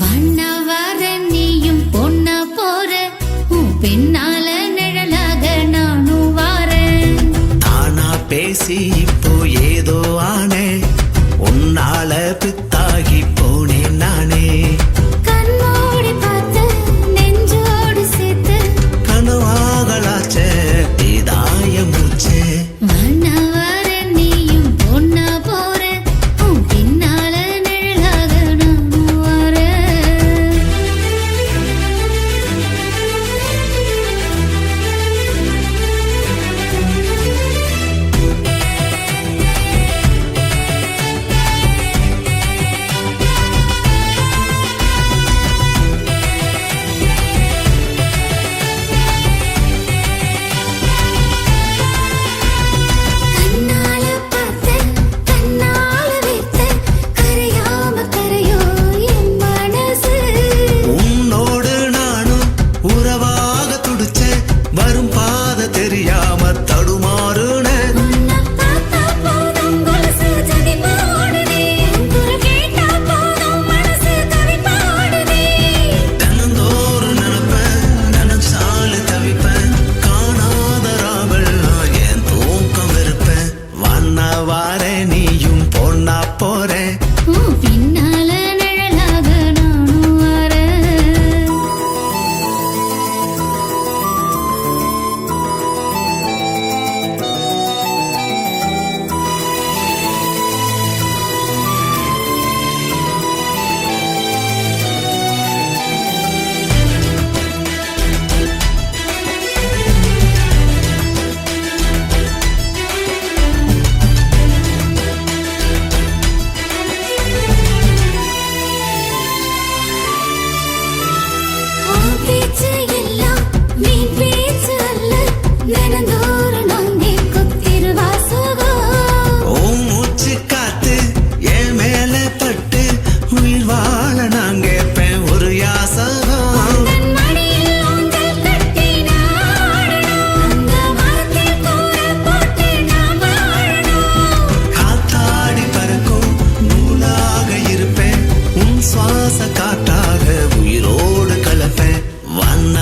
வண்ணவர நீயும் பொண்ணா போற உன் பின்னால நிழலாக நானும் வாரேன். தானா பேசி இப்போ ஏதோ ஆனே உன்னால பித்தாகி போனேன் நானே. கண்ணோடி பார்த்து நெஞ்சோடு சேர்த்து கனவாகலாச்சே இதாய மூச்சே. வண்ணவர நீயும் பொண்ணா போற உன் பின்னால நிழலாக நானும் வாரேன். கண்ணால பார்த்து கண்ணால வைத்து கரையாம கரையோ என் மனசு. உன்னோடு நானும் உறவாக துடிச்சேன் வரும் பாதை தெரியாம தடுமாறுனேன். உன்னை பார்த்தா போதும் கொலுசு ஜதிமா ஓடுதே. குரல் கேட்டா போதும் மனசு தவிப்பா ஓடுதே. தினந்தோறும் நினைப்பேன் நினைச்சாலு தவிப்பேன் காணாத ராவல் நான் என் தூக்கம் இருப்பேன். வண்ண வாரே நீயும் பொண்ணா போறேன் உன் பின்னால நிழலாக நானும் வாரேன். உன் பேச்சு எல்லாம் வீண் பேச்சு அல்ல. தினந்தோறும் நான் கேட்கும் திருவாசகம். உன் மூச்சு காத்து என் மேல பட்டு உயிர் வாழ நான் கேட்பேன் ஒரு யாசகம். தன் மடியில் ஊஞ்சல் கட்டி நான் ஆடணும். அந்த மரத்தில் கூரை போட்டு நான் வாழணும். காத்தாடி பறக்கும் நூலாக இருப்பேன் உன் சுவாச காட்டாக உயிரோடு கலப்பேன். வண்ண